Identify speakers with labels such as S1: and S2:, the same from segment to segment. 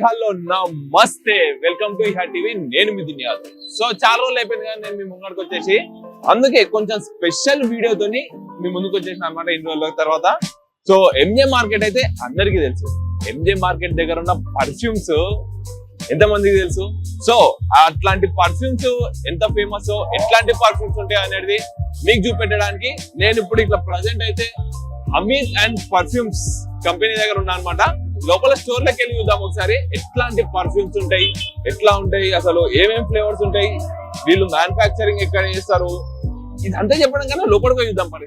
S1: Hello నమస్తే, welcome to ఇహా TV. నేను మీ దునియాదు. So చాలా రోజులు అయిపోయింది కానీ నేను మీ ముంగడికి వచ్చేసి అందుకే కొంచెం స్పెషల్ వీడియోతోని మీ ముందుకు వచ్చేసిన అనమాట ఇన్ని రోజుల తర్వాత. సో ఎంజే మార్కెట్ అయితే అందరికీ తెలుసు. ఎంజే మార్కెట్ దగ్గర ఉన్న పర్ఫ్యూమ్స్ ఎంత మందికి తెలుసు? సో అట్లాంటి పర్ఫ్యూమ్స్ ఎంత ఫేమస్, ఎట్లాంటి పర్ఫ్యూమ్స్ ఉంటాయి అనేది మీకు చూపెట్టడానికి నేను ఇప్పుడు ఇట్లా ప్రజెంట్ అయితే అమీజ్ అండ్ పర్ఫ్యూమ్స్ కంపెనీ దగ్గర ఉన్నా అనమాట. లోపల స్టోర్ లోకి వెళ్ళి చూద్దాం ఒకసారి ఎట్లాంటి పర్ఫ్యూమ్స్ ఉంటాయి, ఎట్లా ఉంటాయి, అసలు ఏమేం ఫ్లేవర్స్ ఉంటాయి, వీళ్ళు మ్యానుఫ్యాక్చరింగ్ ఎక్కడ చేస్తారు, ఇదంతా చెప్పడం కన్నా లోపలికి పోయి చూద్దాం మరి.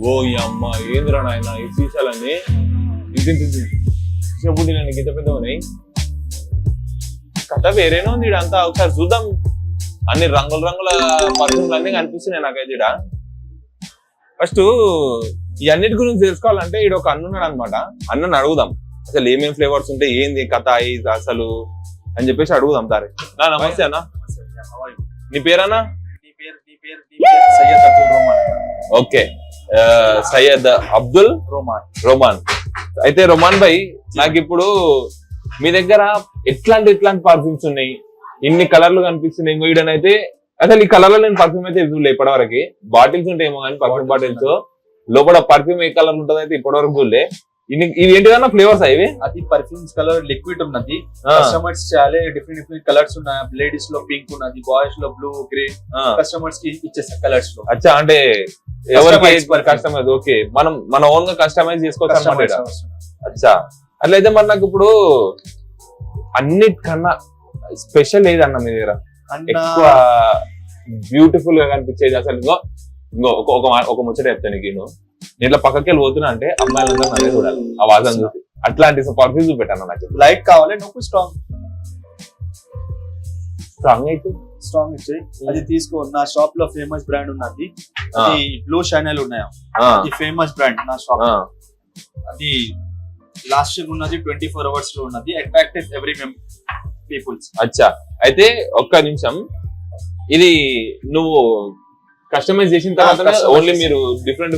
S1: ఓ అమ్మ ఏంద్రా నాయన ఈ సీసాలన్నీ నేను గీత పెద్ద ఉన్నాయి, కథ వేరేనే ఉంది. ఇడంతా ఒకసారి చూద్దాం. అన్ని రంగుల రంగుల పర్ఫ్యూమ్లు అన్ని కనిపిస్తున్నాయి నాకైతే. ఇడ ఫస్ట్ ఈ అన్నిటి గురించి తెలుసుకోవాలంటే ఈడ ఒక అన్న ఉన్నాడు అనమాట. అన్నని అడుగుదాం అసలు ఏమేమి ఫ్లేవర్స్ ఉంటాయి, ఏంది కథ అసలు అని చెప్పేసి అడుగుదాం. దారి నమస్తే అన్న, నీ పేరన్నా? Okay, Syed Abdul Rovman. అయితే రోమాన్ భాయ్, నాకు ఇప్పుడు మీ దగ్గర ఎట్లాంటి పర్ఫ్యూమ్స్ ఉన్నాయి, ఇన్ని కలర్లు కనిపిస్తున్నాయి. ఇంకో ఈడనైతే అసలు ఈ కలర్ లో నేను పర్ఫ్యూమ్ అయితే చూడలే ఇప్పటివరకు. బాటిల్స్ ఉంటాయేమో కానీ పర్ఫ్యూమ్ బాటిల్స్ లోపల పర్ఫ్యూమ్ ఏ కలర్ ఉంటుంది అయితే ఇప్పటివరకు చూడలే. ఇది ఏంటిదన్నా ఫ్లేవర్స్ ఇవి?
S2: అది పర్ఫ్యూమ్స్ కలర్ లిక్విడ్ ఉన్నది. కస్టమర్స్ చాలా డిఫరెంట్ కలర్స్ ఉన్నాయి. లేడీస్ లో పింక్ ఉన్నది, బాయ్స్ లో బ్లూ, గ్రే. కస్టమర్స్ కి ఇచ్చేస్తాం కలర్స్ లో.
S1: అచ్చా, అంటే ఎవరికి కస్టమైజ్? ఓకే, మనం మన ఓన్ గా కస్టమైజ్ చేసుకోవచ్చు అన్నమాట. అచ్చా, అట్లయితే మరి నాకు ఇప్పుడు అన్నిటికన్నా స్పెషల్ ఏది అన్న మీ దగ్గర ఎక్కువ బ్యూటిఫుల్ గా కనిపించేది? అసలు ఇంకో ఒక ముచ్చట చెప్తాను నీకు. నేను ఇట్లా పక్కకి వెళ్ళి పోతున్నా అంటే అమ్మాయిలందరూ నన్నే చూడాలి, ఆ వాసన చూసి. అట్లాంటి పర్ఫ్యూమ్ చూపెట్టాను. నాకు
S2: లైట్ కావాలి, నువ్వు స్ట్రాంగ్
S1: అయితే
S2: స్ట్రాంగ్ ఇచ్చాయి. అది తీసుకో. నా షాప్ లో ఫేమస్ బ్రాండ్ ఉన్నది, అది బ్లూ షైనల్ ఉన్నాయా, అది ఫేమస్ బ్రాండ్ నా షాప్. అది లాస్టింగ్ ఉన్నది, 24 hours లో ఉన్నది, అట్రాక్టివ్ ఎవ్రీ పీపుల్స్.
S1: అచ్చా, అయితే ఒక్క నిమిషం, ఇది నువ్వు కస్టమైజ్ చేసిన తర్వాత ఓన్లీ మీరు డిఫరెంట్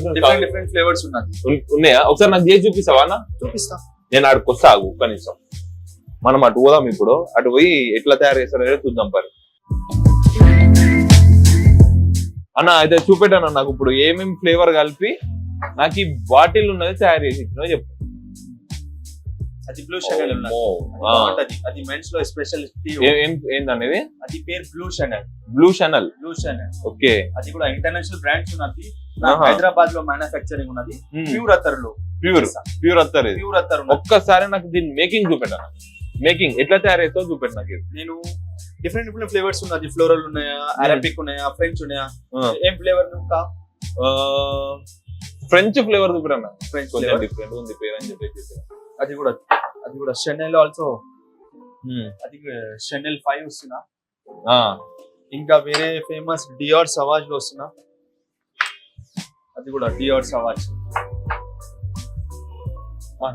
S2: ఫ్లేవర్స్
S1: ఉన్నాయా? ఒకసారి నాకు చేసి చూపిస్తావా?
S2: చూపిస్తా.
S1: నేను అక్కడికి వస్తా, ఒక్క నిమిషం. మనం అటు పోదాం. ఇప్పుడు అటు పోయి ఎట్లా తయారు చేస్తారో చూద్దాం పరి. అన్న అయితే చూపెట్టాను నాకు ఇప్పుడు ఏమేమి ఫ్లేవర్ కలిపి నాకు ఈ బాటిల్ ఉన్నది తయారు చేసి ఇచ్చిన చెప్పు.
S2: అది బ్లూ షనల్ ఉన్నది, అది మెన్స్ లో స్పెషల్.
S1: ఏందనేది?
S2: అది పేరు బ్లూ షనల్.
S1: బ్లూ షనల్. ఓకే,
S2: అది కూడా ఇంటర్నేషనల్ బ్రాండ్స్ ఉన్నది. హైదరాబాద్ లో మ్యానుఫ్యాక్చరింగ్ ఉన్నది. ప్యూర్ అత్తర్ లో
S1: ప్యూర్ అత్తర్. ఒక్కసారి నాకు దీని మేకింగ్ చూపెట్టాను. మేకింగ్ ఎట్లా తయారు చేస్తావు చూపెట్టు నాకు.
S2: నేను డిఫరెంట్ ఫ్లేవర్స్ ఉన్నది. ఫ్లోరల్ ఉన్నాయా, అరబిక్ ఉన్నాయా, ఫ్రెంచ్ ఉన్నాయా? ఏం ఫ్లేవర్?
S1: ఫ్రెంచ్ ఫ్లేవర్ చూపెట్టా. ఫ్రెంచ్ డిఫరెంట్ ఉంది పేరు అని చెప్పేసి.
S2: అది కూడా షెనెల్ ఆల్సో. అది షెనెల్ 5 వస్తున్నా. ఇంకా వేరే ఫేమస్ డియోర్ సవాజ్ లో వస్తున్నా. అది కూడా డియోర్ సవాజ్.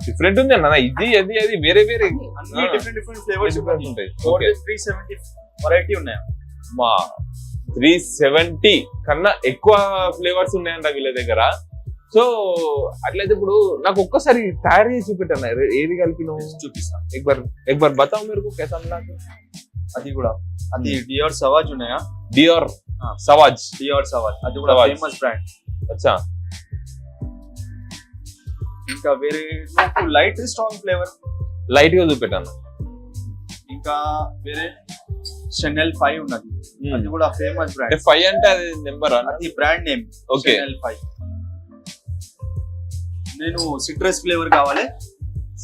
S1: డిఫరెంట్ ఉంది అన్న. ఇది అది వేరే
S2: అన్ని డిఫరెంట్ ఫ్లేవర్స్ ఉంటాయి. 370 వెరైటీ ఉన్నాయి.
S1: మా 370 కన్నా ఎక్కువ ఫ్లేవర్స్ ఉన్నాయంట వీళ్ళ దగ్గర. సో అట్లయితే ఇప్పుడు నాకు ఒక్కసారి తయారు చేసి చూపెట్టాను, ఏది కలిపి నువ్వు
S2: చూపిస్తా.
S1: ఎక్బార్ బతావు మేరకు కేసా నాకు.
S2: అది కూడా అది డియోర్ సవాజ్ ఉన్నాయా?
S1: డియోర్ సవాజ్.
S2: అది కూడా ఫేమస్ బ్రాండ్.
S1: అచ్చా,
S2: ఇంకా వేరే లైట్ స్ట్రాంగ్ ఫ్లేవర్
S1: లైట్ గా చూపెట్టాను.
S2: ఇంకా వేరే షెనెల్ 5 ఉన్నది. అది కూడా ఫేమస్ బ్రాండ్.
S1: 5 అంటే అది నెంబర్,
S2: అది బ్రాండ్ నేమ్.
S1: ఓకే,
S2: షెనెల్ 5. నేను సిట్రస్ ఫ్లేవర్ కావాలి.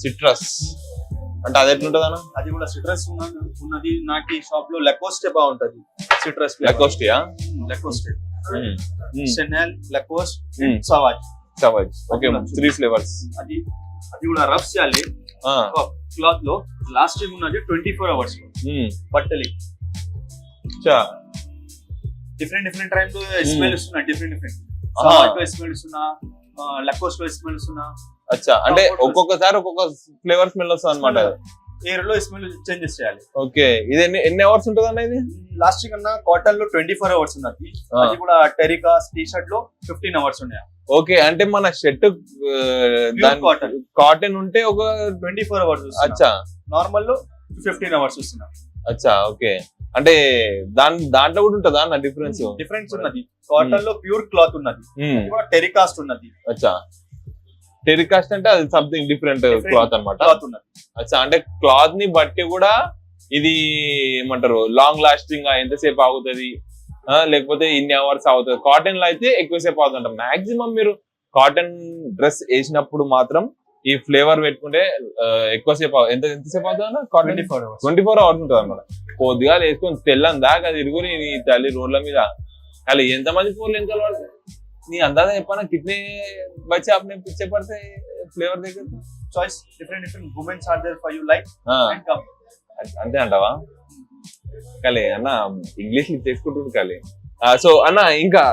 S1: సిట్రస్ అంటే అది ఎట్లుంటది అన్న?
S2: అది కూడా సిట్రస్ ఉన్నది. నాకు షాప్ లో లెకోస్టే బాగుంటది. సిట్రస్
S1: లెకోస్టియా?
S2: లెకోస్టే, షెనెల్, లెకోస్ట్, సవాజ్.
S1: Okay, 3 flavours.
S2: అది కూడా రఫ్ చేయాలి క్లాత్ లో. లాస్టింగ్ ఉన్నది 24 hours లో బట్టలి. డిఫరెంట్ టైమ్ లో స్మెల్ ఇస్తున్నా. డిఫరెంట్ సవాజ్ లో స్మెల్ ఇస్తున్నా, లెకోస్ట్ లో స్మెల్ ఇస్తున్నా.
S1: అచ్చా, అంటే ఒక్కొక్కసారి ఒక్కొక్క ఫ్లేవర్ స్మెల్ వస్తుంది అనమాట.
S2: ఎయిర్ లో స్మెల్ చేంజెస్ చేయాలి.
S1: ఓకే, ఇది ఎన్ని అవర్స్ ఉంటుంది అన్న? ఇది
S2: లాస్ట్ కన్నా కాటన్ లో 24 hours ఉన్నది. అది కూడా టెరికా టీ షర్ట్ లో 15 hours ఉన్నాయి.
S1: ఓకే, అంటే మన షర్ట్ కాటన్ ఉంటే ఒక
S2: 24 hours.
S1: అచ్చా,
S2: నార్మల్ లో 15 hours వస్తున్నా.
S1: అచ్చా, ఓకే. అంటే దాంట్లో కూడా ఉంటుందా అన్న డిఫరెన్స్
S2: ఉన్నది. కాటన్ లో ప్యూర్ క్లాత్ ఉన్నది, టెరికాస్ట్ ఉన్నది.
S1: అచ్చా, టెరికాస్ట్ అంటే అది సంథింగ్ డిఫరెంట్ క్లాత్ అన్నమాట. అచ్చా, అంటే క్లాత్ ని బట్టి కూడా ఇది ఏమంటారు లాంగ్ లాస్టింగ్ ఎంతసేపు ఆగుతుంది, లేకపోతే ఇన్ని అవర్స్ అవుతుంది. కాటన్ లో అయితే ఎక్కువసేపు అవుతుంట. మాక్సిమం మీరు కాటన్ డ్రెస్ వేసినప్పుడు మాత్రం ఈ ఫ్లేవర్ పెట్టుకుంటే ఎక్కువసేపు ఎంతసేపు అవుతుంది? 24 hours ఉంటుంది అనమాట. కొద్దిగా వేసుకొని తెల్లని దాకా తిరుగుని నీ తల్లి రోడ్ల మీద. అలా ఎంతమంది ఫోన్లు ఎంత పడతాయి నీ అందాజ చెప్పనా? కిట్నే బచ్చి आपने पीछे पड़ते ఫ్లేవర్ దగ్గర
S2: choice different women's are there for you like and come.
S1: అంతే అంటావా? కలే అన్న ఇంగ్లీష్ చేసుకుంటుంది కలే. సో అన్న ఇంకా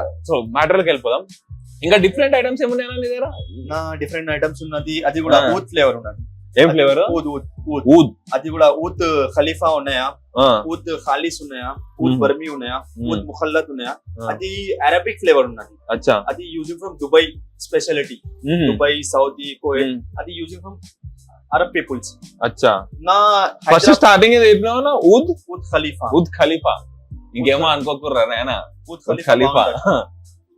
S1: మ్యాటర్కి వెళ్ళిపోదాం. ఇంకా డిఫరెంట్ ఐటమ్స్ ఏమున్నాయన్నా నీ దగ్గర?
S2: నా డిఫరెంట్ ఐటమ్స్ ఉన్నది. అది కూడా ఊద్ ఫ్లేవర్ ఉన్నది.
S1: ఏం ఫ్లేవర్?
S2: ఊద్. అది కూడా ఊద్ ఖలీఫా ఉన్నాయా, ఊద్ ఖాలిస్ ఉన్నాయా, ఊద్ బర్మీ ఉన్నాయా, ఊద్ ముఖల్లత్ ఉన్నాయా. అది అరబిక్ ఫ్లేవర్ ఉన్నది.
S1: అచ్చా,
S2: అది using from Dubai speciality. Dubai, Saudi, Kuwait. అది యూజింగ్ ఫ్రమ్ అరబ్ పీపుల్స్.
S1: అచ్చా,
S2: నా
S1: ఫస్ట్ స్టార్టింగ్ చెప్పినా ఊద్
S2: ఖలీఫా.
S1: ఊద్ ఖలీఫా ఇంకేమో అనుకోకుర్రా నాయనా? ఊద్ ఖలీఫా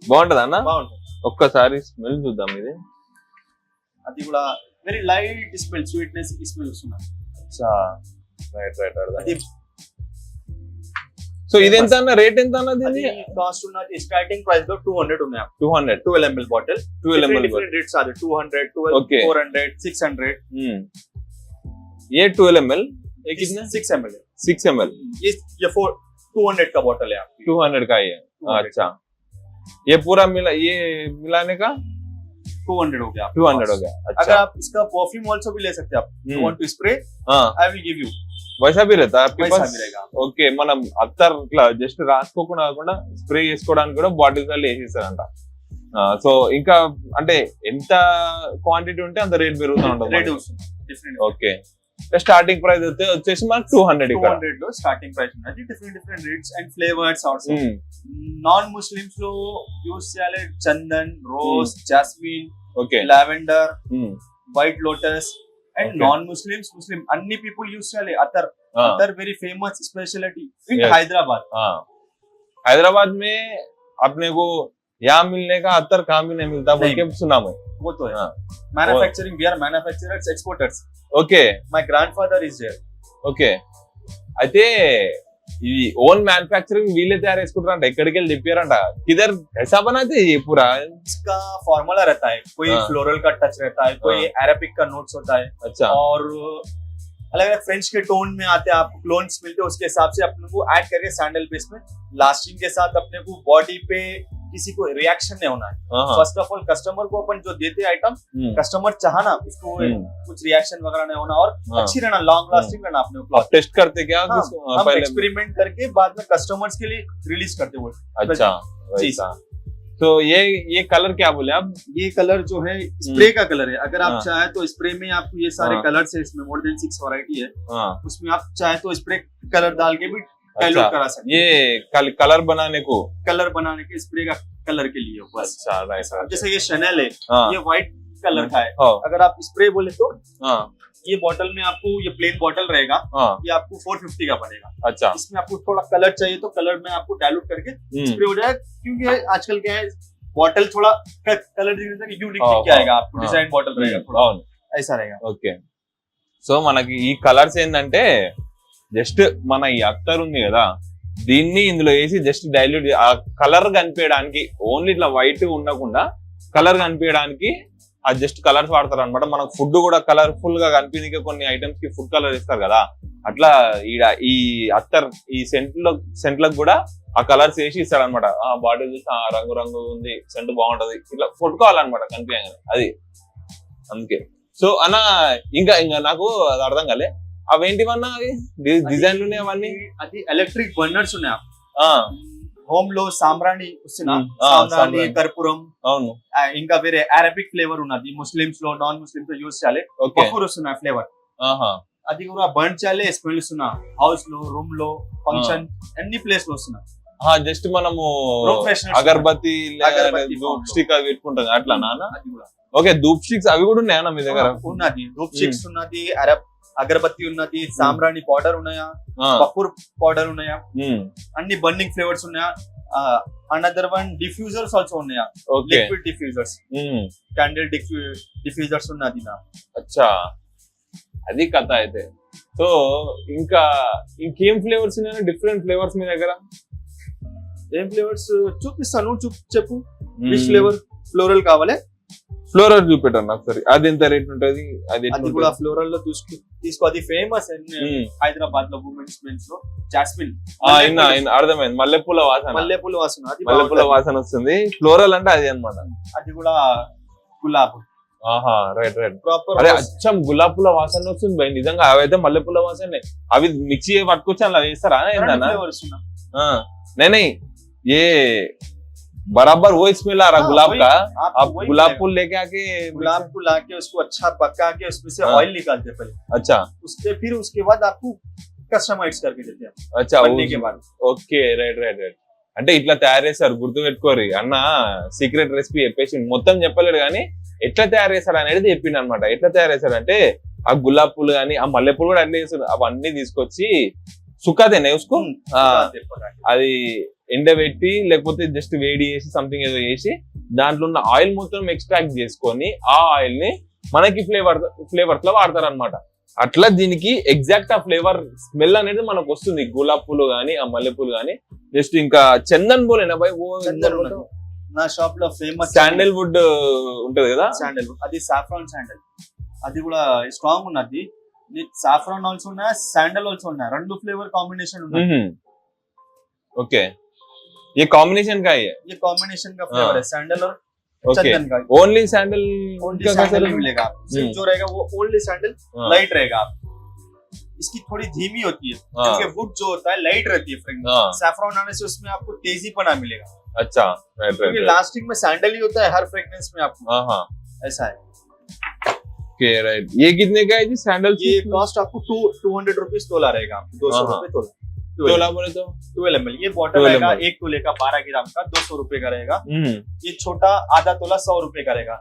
S1: బాగుంటది అన్న?
S2: బాగుంటది.
S1: ఒక్కసారి స్మెల్ చూద్దాం. ఇది
S2: అది కూడా very light smell, sweetness smell వస్తుంది.
S1: సో ఇది ఎంత అన్న? రేట్ ఎంత అన్నది?
S2: కాస్ట్ ఉన్నది స్టార్టింగ్ ప్రైస్ లో 200 ఉన్నాయి.
S1: 200
S2: 12 ml bottle.
S1: 12 ml
S2: rates are 200, 12, 400, 600.
S1: ये 12 ml, ये कितना?
S2: 6 ml.
S1: 6 ml.
S2: ये 200 का बॉटल है आपकी.
S1: 200 का ये. अच्छा, ये पूरा मिलाने का
S2: 200 हो गया.
S1: 200 हो गया. अच्छा,
S2: अगर आप इसका परफ्यूम ऑल्सो भी ले सकते हैं आप. You want to spray? I will give you.
S1: वैसा भी रहता है आपके
S2: वैसा
S1: पास?
S2: भी रहेगा.
S1: ఓకే, మనం అత్తర్ ఇట్లా జస్ట్ రాసుకోకుండా కాకుండా స్ప్రే చేసుకోవడానికి కూడా బాటిల్స్ లో వేసేస్తారంట. సో ఇంకా అంటే ఎంత క్వాంటిటీ ఉంటే అంత రేట్ పెరుగుతూ ఉంటుంది. ఓకే, స్టార్టింగ్ ప్రైస్ వచ్చేసి మనకు 200.
S2: 200 లో స్టార్టింగ్ ప్రైస్ ఉన్నది. Different rates and flavours also. Non Muslims లో యూస్ చేయాలి chandan, rose, jasmine,
S1: okay,
S2: lavender, white lotus. And non Muslims, Muslim అన్ని పీపుల్ యూస్ చేయాలి attar. Attar very famous speciality in Hyderabad.
S1: Hyderabad में अपने को यहाँ मिलने का अतर कहाँ भी नहीं मिलता बोल के सुना मैं.
S2: वो तो है. Manufacturing, we are manufacturers, exporters.
S1: Okay,
S2: my grandfather is there.
S1: Okay, అయితే ఈ ఓన్ మ్యానుఫ్యాక్చరింగ్ వీళ్ళే తయారు చేసుకుంటారంట. ఎక్కడికి వెళ్ళి చెప్పారంట. किधर ऐसा बनाते ये पूरा?
S2: इसका फॉर्मूला रहता है. कोई फ्लोरल का टच रहता है, कोई अरेबिक का नोट्स होता है.
S1: अच्छा,
S2: और अलग अलग फ्रेंच के टोन में आते हैं. आपको क्लोन्स मिलते हैं, उसके हिसाब से अपने को ऐड करके सैंडल बेस में लास्टिंग के साथ अपने को बॉडी पे किसी को रिएक्शन नहीं होना है. फर्स्ट ऑफ ऑल कस्टमर को अपन जो देते आइटम, कस्टमर चाहना उसको कुछ रिएक्शन वगैरह नहीं होना और अच्छी रहना, लॉन्ग लास्टिंग रहना. अपने को
S1: टेस्ट करते क्या?
S2: हम एक्सपेरिमेंट करके बाद में कस्टमर्स के लिए रिलीज करते वो.
S1: अच्छा, वैसा. तो ये कलर क्या बोले आप?
S2: ये कलर जो है स्प्रे का कलर है. अगर आप चाहे तो स्प्रे में आपको ये सारे कलर्स है, इसमें मोर देन 6 वैरायटी है. उसमें आप चाहे तो स्प्रे कलर डाल के भी डाइल्यूट करा सकते हैं.
S1: ये कलर बनाने
S2: के स्प्रे का कलर के लिए बस.
S1: अच्छा, राइट.
S2: जैसे ये शनेल है, ये व्हाइट कलर का है. अगर आप स्प्रे बोले तो ये बॉटल में आपको ये प्लेन बॉटल रहेगा, ये आपको 450 का पड़ेगा.
S1: अच्छा,
S2: इसमें आपको थोड़ा कलर चाहिए तो कलर में आपको डाइल्यूट करके स्प्रे हो जाएगा. क्योंकि आजकल क्या है, बॉटल थोड़ा कलर यूनिक दिख आएगा आपको. डिजाइन बॉटल रहेगा थोड़ा ऐसा रहेगा.
S1: ఓకే, సో మనకి ఈ కలర్స్ ఏంటంటే జస్ట్ మన ఈ అత్తర్ ఉంది కదా, దీన్ని ఇందులో వేసి జస్ట్ డైల్యూట్ ఆ కలర్ కనిపించడానికి, ఓన్లీ ఇట్లా వైట్ ఉండకుండా కలర్ కనిపించడానికి అది జస్ట్ కలర్స్ వాడతారు అనమాట. మనకు ఫుడ్ కూడా కలర్ఫుల్ గా కనిపించే కొన్ని ఐటమ్స్ కి ఫుడ్ కలర్ ఇస్తారు కదా, అట్లా ఈ అత్తర్ ఈ సెంట్లకు కూడా ఆ కలర్స్ వేసి ఇస్తాడు అనమాట. ఆ బాటిల్ చూసి ఆ రంగు రంగు ఉంది, సెంట్ బాగుంటది, ఇట్లా కొట్టుకోవాలన్నమాట కనిపించగానే అది. అందుకే సో అన్న ఇంకా నాకు అది అర్థం కాలే, అవేంటివన్నా అవి డిజైన్లు ఉన్నాయి అవన్నీ.
S2: అది ఎలక్ట్రిక్ బర్నర్స్ ఉన్నాయి హోమ్ లో. సాంబ్రాణి సాంబ్రాణి కర్పూరం.
S1: అవును.
S2: ఇంకా వేరే అరబిక్ ఫ్లేవర్ ఉన్నది, ముస్లిమ్స్ లో నాన్ ముస్లిమ్స్ లో యూజ్ చేయాలి. బకూర్ వస్తున్నా ఫ్లేవర్, అది కూడా బర్న్ చేయాలి. స్మెల్ వస్తున్నా హౌస్ లో, రూమ్ లో, ఫంక్షన్ అన్ని ప్లేస్ లో వస్తున్నా.
S1: జస్ట్ మనము అగర్బత్తి ధూప్ స్టిక్ అవి పెట్టుకుంటాం అట్లా నాన్న. ఓకే, ధూప్ స్టిక్స్ అవి కూడా ఉన్నాయా మీ దగ్గర?
S2: ఉన్నది ధూప్ స్టిక్స్ ఉన్నది, అగరబత్తి ఉన్నది, సాంబ్రాణి పౌడర్ ఉన్నాయా, బకూర్ పౌడర్ ఉన్నాయా, అన్ని బర్నింగ్ ఫ్లేవర్స్ ఉన్నాయా. అనదర్ వన్ డిఫ్యూజర్స్ ఆల్సో ఉన్నాయా, లిక్విడ్ డిఫ్యూజర్స్, క్యాండిల్ డిఫ్యూజర్స్ ఉన్నది నా.
S1: అచ్చా, అది కథ అయితే. సో ఇంకా ఇంకేం ఫ్లేవర్స్ ఉన్నాయా? డిఫరెంట్ ఫ్లేవర్స్ మీ దగ్గర
S2: ఏం ఫ్లేవర్స్ చూపిస్తాను, చెప్పు. Which flavour? ఫ్లోరల్ కావాలి?
S1: ఫ్లోరల్ చూపెట్టాను ఒకసారి. అది ఎంత రేట్ ఉంటది? అది
S2: కూడా ఫ్లోరల్ లో తీసుకో. అది ఫేమస్ హైదరాబాద్ లో ఉమెన్స్ మెన్స్ లో జాస్మిన్.
S1: అర్థమైంది, మల్లెపూల వాసన.
S2: మల్లెపూల
S1: వాసన వస్తుంది. ఫ్లోరల్ అంటే అది అన్నమాట.
S2: అది కూడా గులాబ్.
S1: Right proper. అదే అచ్చం గులాబ్ పూల వాసన వస్తుంది భయ్, నిజంగా. అవైతే మల్లెపూల వాసన. అవి మిక్సీ పట్టుకొచ్చి అలా వేస్తారా ఏంటన్నా? నేనే ये बराबर वो स्मेल आ रहा गुलाब का. आप गुलाब फूल लेके आके,
S2: गुलाब को लाके उसको अच्छा पका के उसमें से ऑयल निकालते हैं पहले.
S1: अच्छा,
S2: उसके बाद आपको कस्टमाइज करके देते हैं.
S1: अच्छा,
S2: बनने के बाद.
S1: Okay, right. అంటే ఇట్లా తయారు చేస్తారు, గుర్తు పెట్టుకోరు అన్న. సీక్రెట్ రెసిపీ చెప్పేసి మొత్తం చెప్పలేడు కానీ ఎట్లా తయారు చేస్తారు అనేది చెప్పిండు అనమాట. ఎట్లా తయారు చేస్తారు అంటే ఆ గులాబ్ పూలు కానీ ఆ మల్లెపూలు కూడా అట్లా చేస్తారు. అవన్నీ తీసుకొచ్చి సుఖాదేనే ఉస్కో, అది ఎండబెట్టి లేకపోతే జస్ట్ వేడి చేసి సంథింగ్ ఏదో చేసి దాంట్లో ఉన్న ఆయిల్ మొత్తం ఎక్స్ట్రాక్ట్ చేసుకొని ఆ ఆయిల్ ని మనకి ఫ్లేవర్స్ లో వాడతారు అనమాట. అట్లా దీనికి ఎగ్జాక్ట్ ఆ ఫ్లేవర్ స్మెల్ అనేది మనకు వస్తుంది. గులాబ్ పూలు గానీ ఆ మల్లెపూలు గానీ. జస్ట్ ఇంకా చందన్ బోలేనా బాయ్?
S2: నా షాప్ లో ఫేమస్
S1: శాండల్ వుడ్ ఉంటది కదా,
S2: శాండల్ వుడ్. అది సాఫ్రాన్ శాండల్, అది కూడా స్ట్రాంగ్ ఉన్నది. సాఫ్రాన్ ఆల్సో ఉన్నాయా, శాండల్ ఆల్సో ఉన్నాయా, రెండు ఫ్లేవర్ కాంబినేషన్ ఉన్నాయి.
S1: ఓకే, ये कॉम्बिनेशन का ही है?
S2: ये कॉम्बिनेशन का फ्लेवर है, सैंडल और
S1: चंदन का. ओनली सैंडल
S2: मिलेगा. जो रहेगा वो ओनली सैंडल लाइट रहेगा. इसकी थोड़ी धीमी होती है क्योंकि वुड जो होता है लाइट रहती है फ्रेग्रेंस. सैफरॉन आने से उसमें आपको तेजीपना मिलेगा.
S1: अच्छा, क्योंकि
S2: लास्टिंग में सैंडल ही होता है हर फ्रेग्रेंस में आपको. ऐसा है.
S1: Okay, right. ये कितने का है जी सैंडल?
S2: ये कॉस्ट आपको 200 रुपीज तोला रहेगा. 200 रुपए
S1: तोला बोले तो
S2: 12 ml. ये बॉटल रहेगा 1 तोले का 12 ग्राम का 200 रुपए का रहेगा. ये छोटा आधा तोला 100 रुपए का रहेगा.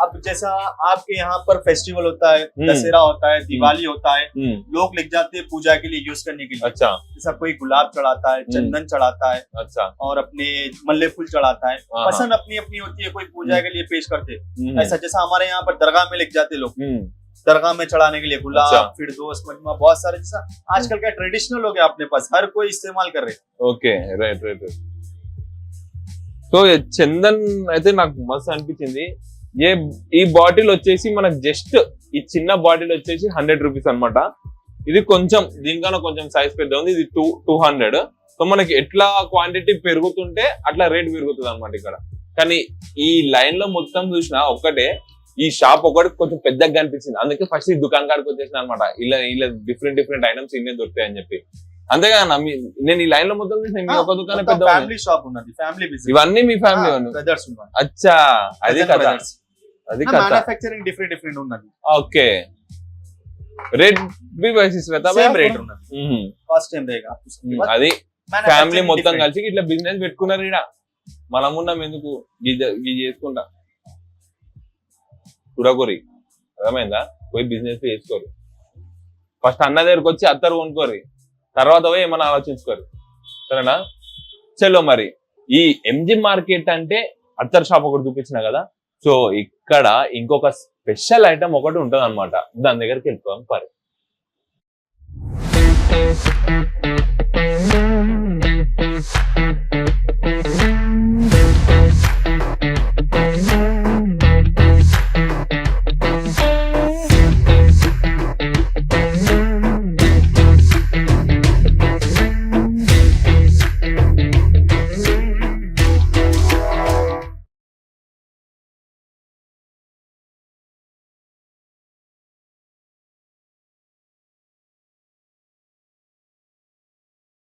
S2: अब जैसा आपके यहाँ पर फेस्टिवल होता है, दशहरा होता है, दिवाली होता है, लोग लिख जाते हैं पूजा के लिए यूज करने के लिए.
S1: अच्छा,
S2: जैसा कोई गुलाब चढ़ाता है, चंदन चढ़ाता है.
S1: अच्छा, और
S2: अपने मल्ले फूल चढ़ाता है. पसंद अपनी अपनी होती है, कोई पूजा के लिए पेश करते. ऐसा जैसा हमारे यहाँ पर दरगाह में लिख जाते लोग, दरगाह में चढ़ाने के लिए गुलाब, फिरदौस, मजमा, बहुत सारे. जैसा आजकल का ट्रेडिशनल हो गया अपने पास, हर कोई इस्तेमाल कर रहे.
S1: Okay, right. సో చందన్ అయితే నాకు మస్తు అనిపించింది. ఈ బాటిల్ వచ్చేసి మనకు జస్ట్ ఈ చిన్న బాటిల్ వచ్చేసి 100 రూపీస్ అనమాట. ఇది కొంచెం దీనికన్నా కొంచెం సైజ్ పెద్ద ఉంది. ఇది 200. సో మనకి ఎట్లా క్వాంటిటీ పెరుగుతుంటే అట్లా రేట్ పెరుగుతుంది అనమాట ఇక్కడ. కానీ ఈ లైన్ లో మొత్తం చూసినా ఒక్కటే, ఈ షాప్ ఒకటి కొంచెం పెద్దగా కనిపించింది. అందుకే ఫస్ట్ ఈ దుకాణం కాడికి వచ్చేసిన అనమాట. ఇలా డిఫరెంట్ ఐటమ్స్ ఇన్నే దొరుకుతాయి అని చెప్పి. అంతేగా నేను ఈ లైన్ లో మొత్తం చూసిన ఒక దుకాణం పెద్ద
S2: ఫ్యామిలీ షాప్ ఉన్నది. Family business.
S1: ఇవన్నీ మీ ఫ్యామిలీ
S2: బ్రదర్స్ ఉన్నారు.
S1: అచ్చా, అది కదా. అది కదా,
S2: మ్యానుఫ్యాక్చరింగ్ డిఫరెంట్ ఉన్నది.
S1: ఓకే, రేట్ भी वैसे रहता है,
S2: సేమ్ రేట్ ఉన్నది. ఫస్ట్ టైం रहेगा.
S1: అది ఫ్యామిలీ మొత్తం కలిసి ఇట్లా బిజినెస్ పెట్టుకున్నారు. ఈడ మనమున్నాం ఎందుకు ఇది చేసుకుంటా చూడకోరి. అర్థమైందా? పోయి బిజినెస్ చేసుకోరు. ఫస్ట్ అన్న దగ్గరకు వచ్చి అత్తరు కొనుక్కోరు, తర్వాత పోయి ఏమన్నా ఆలోచించుకోరు. సరేనా? చలో మరి ఈ ఎంజీ మార్కెట్ అంటే అత్తర్ షాప్ ఒకటి చూపించిన కదా. సో ఇక్కడ ఇంకొక స్పెషల్ ఐటమ్ ఒకటి ఉంటది అనమాట. దాని దగ్గరికి వెళ్ళిపోయాం పరి.